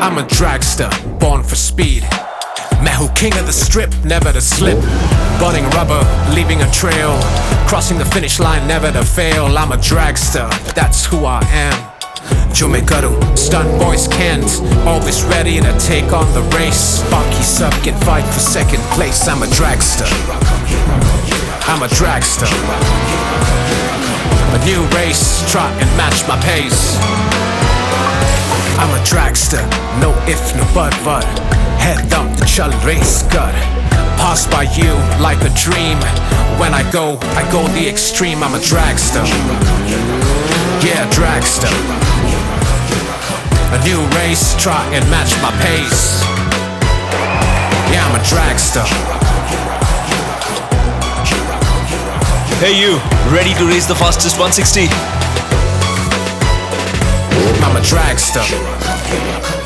I'm a dragster, born for speed. Mehu, king of the strip, never to slip. Burning rubber, leaving a trail. Crossing the finish line, never to fail. I'm a dragster, that's who I am. Jumekaru, stunt boys can't. Always ready to take on the race. Funky sub can fight for second place. I'm a dragster. I'm a dragster. A new race, trot and match my pace. I'm a dragster, no if, no but. Head up the chal race gut. Pass by you like a dream. When I go the extreme. I'm a dragster. Yeah, dragster. A new race, try and match my pace. Yeah, I'm a dragster. Hey you, ready to race the fastest 160? I'm a dragster.